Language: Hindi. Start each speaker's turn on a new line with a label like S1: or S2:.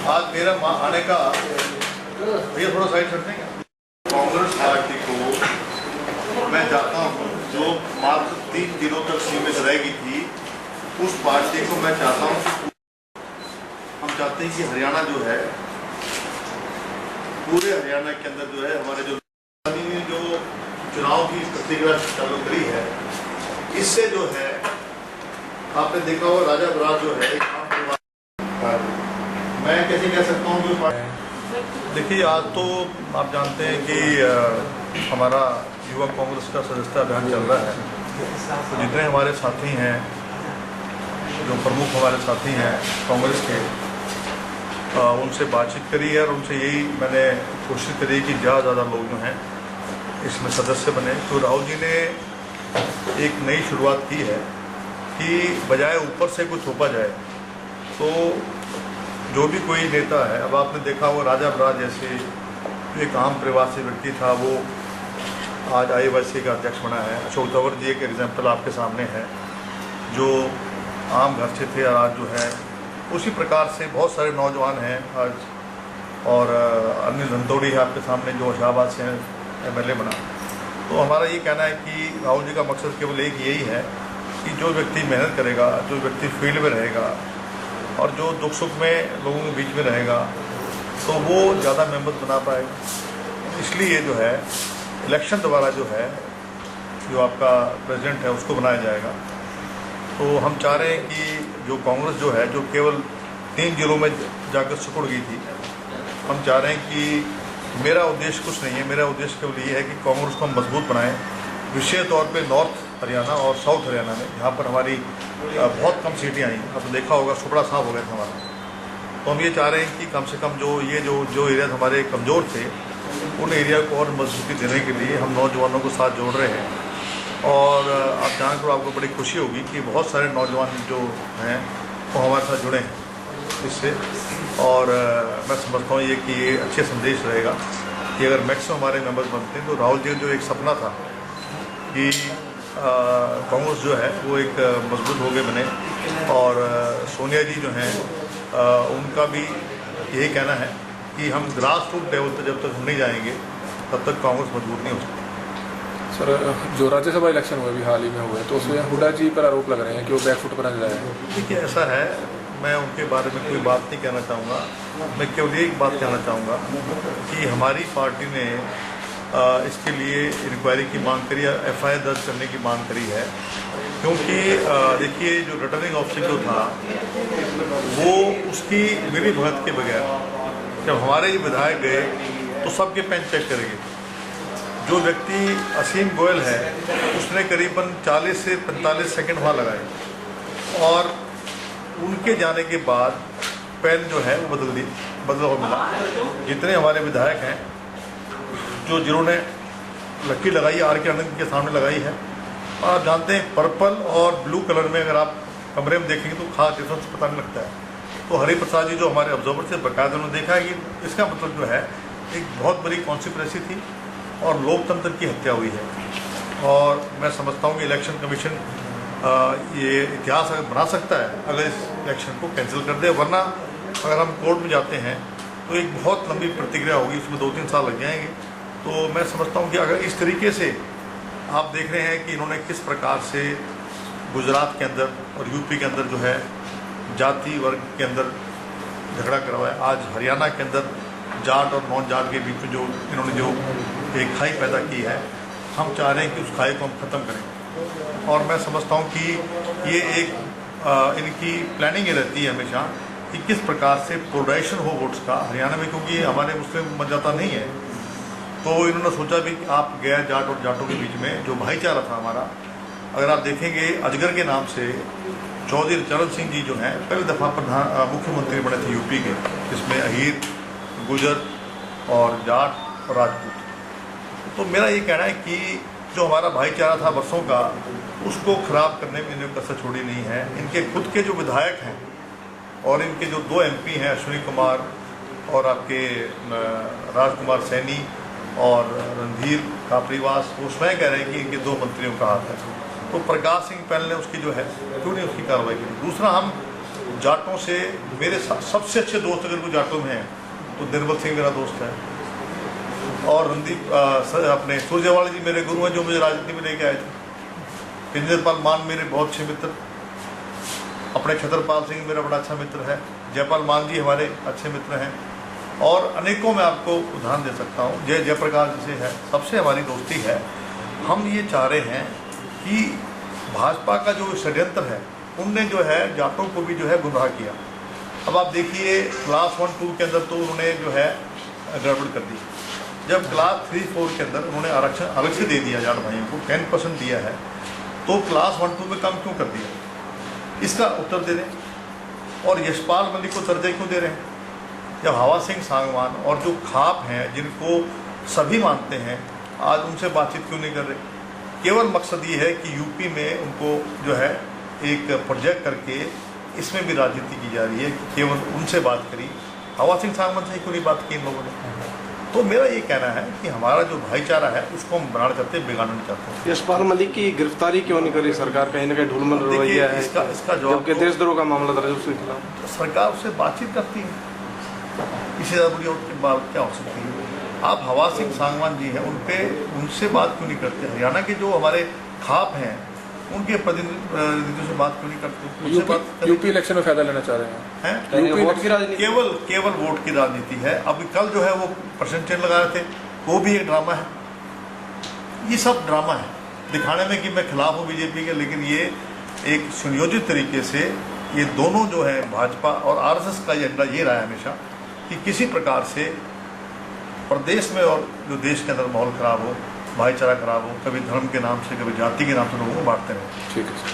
S1: आज मेरा आने का भैया थोड़ा साइड करते हैं। कांग्रेस पार्टी को मैं चाहता हूँ जो मात्र 3 दिनों तक सीमित रहेगी थी, उस पार्टी को मैं चाहता हूँ। हम चाहते हैं कि हरियाणा जो है, पूरे हरियाणा के अंदर जो है हमारे जो चुनाव की प्रतिक्रिया चालू करी है, इससे जो है आपने देखा होगा राजा बराज जो है मैं कैसे कह सकता हूँ कि देखिए आज तो आप जानते हैं कि हमारा युवा कांग्रेस का सदस्यता अभियान चल रहा है। तो जितने हमारे साथी हैं, जो प्रमुख हमारे साथी हैं कांग्रेस के, उनसे बातचीत करी है और उनसे यही मैंने कोशिश करी कि ज़्यादा लोग जो हैं इसमें सदस्य बने। तो राहुल जी ने एक नई शुरुआत की है कि बजाय ऊपर से कुछ थोपा जाए, तो जो भी कोई नेता है, अब आपने देखा वो राजा बराज जैसे एक आम प्रवासी व्यक्ति था, वो आज IYC का अध्यक्ष बना है। अशोक तंवर जी एक एग्जाम्पल आपके सामने है, जो आम घर से थे और आज जो है उसी प्रकार से बहुत सारे नौजवान हैं आज। और अनिल धनतोड़ी है आपके सामने, जो शाहबाद से MLA बना। तो हमारा ये कहना है कि राहुल जी का मकसद केवल एक यही है कि जो व्यक्ति मेहनत करेगा, जो व्यक्ति फील्ड में रहेगा और जो दुख सुख में लोगों के बीच में रहेगा, तो वो ज़्यादा मेहनत बना पाएगा। इसलिए जो है इलेक्शन दोबारा जो है, जो आपका प्रेसिडेंट है उसको बनाया जाएगा। तो हम चाह रहे हैं कि जो कांग्रेस जो है, जो केवल 3 जिलों में जाकर सिकुड़ गई थी, हम चाह रहे हैं कि मेरा उद्देश्य कुछ नहीं है, मेरा उद्देश्य केवल ये है कि कांग्रेस को हम मजबूत बनाएं, विशेष तौर पे नॉर्थ हरियाणा और साउथ हरियाणा में, जहाँ पर हमारी बहुत कम सीटें आई। अब देखा होगा सुपड़ा साफ हो गया था हमारा। तो हम ये चाह रहे हैं कि कम से कम जो एरिया हमारे कमज़ोर थे, उन एरिया को और मजबूती देने के लिए हम नौजवानों को साथ जोड़ रहे हैं। और आप जानकर आपको बड़ी खुशी होगी कि बहुत सारे नौजवान जो हैं वो हमारे साथ जुड़े हैं इससे। और मैं समझता हूँ कि ये अच्छे संदेश रहेगा कि अगर मैक्सिमम हमारे मेंबर्स बनते हैं, तो राहुल जी जो एक सपना था कि कांग्रेस जो है वो एक मजबूत हो गए बने, और सोनिया जी जो हैं उनका भी यही कहना है कि हम ग्रास रूट लेवल पर जब तक हम नहीं जाएंगे, तब तक कांग्रेस मजबूत नहीं हो सकती।
S2: सर, जो राज्यसभा इलेक्शन हुए अभी हाल ही में हुए, तो उसमें हुड्डा जी पर आरोप लग रहे हैं कि वो बैकफुट पर नजर आए।
S1: देखिए ऐसा है, मैं उनके बारे में कोई बात नहीं कहना चाहूँगा। मैं केवल एक बात कहना चाहूँगा कि हमारी पार्टी ने इसके लिए इंक्वायरी की मांग करी, FIR दर्ज करने की मांग करी है। क्योंकि देखिए जो रिटर्निंग ऑफिसर जो था, वो उसकी मिली भगत के बगैर जब हमारे विधायक गए तो सबके पेन चेक करेंगे। जो व्यक्ति असीम गोयल है, उसने करीबन 40 से 45 सेकंड वहाँ लगाए, और उनके जाने के बाद पेन जो है वो बदला हुआ मिला। जितने हमारे विधायक हैं जिन्होंने लकीर लगाई, RK आनंद के सामने लगाई है, और आप जानते हैं पर्पल और ब्लू कलर में अगर आप कमरे में देखेंगे तो खास डिफरेंस पता नहीं लगता है। तो हरि प्रसाद जी जो हमारे ऑब्जर्वर से बाकायदा उन्होंने देखा है कि इसका मतलब जो है एक बहुत बड़ी कॉन्स्पिरेसी थी और लोकतंत्र की हत्या हुई है। और मैं समझता हूँ कि इलेक्शन कमीशन ये इतिहास अगर बना सकता है अगर इस इलेक्शन को कैंसिल कर दे, वरना अगर हम कोर्ट में जाते हैं तो एक बहुत लंबी प्रतिक्रिया होगी, उसमें 2-3 साल लग जाएंगे। तो मैं समझता हूँ कि अगर इस तरीके से आप देख रहे हैं कि इन्होंने किस प्रकार से गुजरात के अंदर और यूपी के अंदर जो है जाति वर्ग के अंदर झगड़ा करवाया, आज हरियाणा के अंदर जाट और नॉन जाट के बीच में जो इन्होंने जो एक खाई पैदा की है, हम चाह रहे हैं कि उस खाई को हम ख़त्म करें। और मैं समझता हूँ कि ये एक इनकी प्लानिंग ये रहती है हमेशा कि किस प्रकार से पोलराइजेशन हो वोट्स का हरियाणा में, क्योंकि हमारे मुस्लिम मतदाता नहीं है। तो इन्होंने सोचा भी कि आप गैर जाट और जाटों के बीच में जो भाईचारा था हमारा, अगर आप देखेंगे अजगर के नाम से चौधरी चरण सिंह जी जो हैं पहली दफ़ा मुख्यमंत्री बने थे यूपी के, जिसमें अहीर, गुजर और जाट और राजपूत। तो मेरा ये कहना है कि जो हमारा भाईचारा था वर्षों का, उसको ख़राब करने में इन्होंने कसर छोड़ी नहीं है। इनके खुद के जो विधायक हैं और इनके जो 2 MP हैं, अश्विनी कुमार और आपके राजकुमार सैनी और रणधीर कापरीवास, वो स्वयं कह रहे हैं कि इनके 2 मंत्रियों का हाथ है। तो प्रकाश सिंह पहल ने उसकी जो है क्यों नहीं उसकी कार्रवाई की। दूसरा, हम जाटों से मेरे सबसे अच्छे दोस्त अगर कोई जाटों में है तो निर्मल सिंह मेरा दोस्त है, और रणदीप अपने सुरजेवाला जी मेरे गुरु हैं जो मुझे राजनीति में लेके आए थे। इंद्रपाल मान मेरे बहुत अच्छे मित्र, अपने छतरपाल सिंह मेरा बड़ा अच्छा मित्र है, जयपाल मान जी हमारे अच्छे मित्र हैं, और अनेकों में आपको उदाहरण दे सकता हूँ। जयप्रकाश जैसे है, सबसे हमारी दोस्ती है। हम ये चाह रहे हैं कि भाजपा का जो षड्यंत्र है उनने जो है जाटों को भी जो है गुमराह किया। अब आप देखिए क्लास 1-2 के अंदर तो उन्होंने जो है गड़बड़ कर दी। जब क्लास 3-4 के अंदर उन्होंने आरक्षण अलग से दे दिया जाट भाइयों को, 10% दिया है, तो क्लास 1-2 में कम क्यों कर दिया, इसका उत्तर दे दें। और यशपाल मलिक को दर्जा क्यों दे रहे हैं, जब हवा सिंह सांगवान और जो खाप हैं जिनको सभी मानते हैं, आज उनसे बातचीत क्यों नहीं कर रहे। केवल मकसद ये है कि यूपी में उनको जो है एक प्रोजेक्ट करके इसमें भी राजनीति की जा रही है, केवल उनसे बात करी, हवा सिंह सांगवान से क्यों नहीं बात की इन लोगों ने। तो मेरा ये कहना है कि हमारा जो भाईचारा है उसको हम बनाना चाहते हैं, बिगाड़ना नहीं चाहते।
S3: यशपाल मलिक की गिरफ्तारी क्यों नहीं करी सरकार, कहीं ना कहीं ढुलमुल रवैया है,
S1: इसका जवाब
S3: जबकि देशद्रोह का मामला दर्ज उसके खिलाफ।
S1: सरकार उससे बातचीत करती है, इसी ज़्यादा बड़ी बात क्या हो सकती है। आप हवा सिंह सांगवान जी हैं, उनसे बात क्यों नहीं करते। हरियाणा के जो हमारे खाप हैं उनके प्रतिनिधियों से बात क्यों नहीं करते।
S2: यूपी इलेक्शन में फायदा लेना चाह रहे हैं,
S3: वोट की राजनीति,
S1: केवल वोट की राजनीति है। अभी कल जो है वो परसेंटेज लगा रहे थे, वो भी एक ड्रामा है। ये सब ड्रामा है दिखाने में कि मैं खिलाफ हूँ बीजेपी के, लेकिन ये एक सुनियोजित तरीके से ये दोनों जो है भाजपा और आरएसएस का एजेंडा ये रहा है हमेशा कि किसी प्रकार से प्रदेश में और जो देश के अंदर माहौल खराब हो, भाईचारा खराब हो, कभी धर्म के नाम से, कभी जाति के नाम से लोगों को बांटते रहे।
S2: ठीक है सर।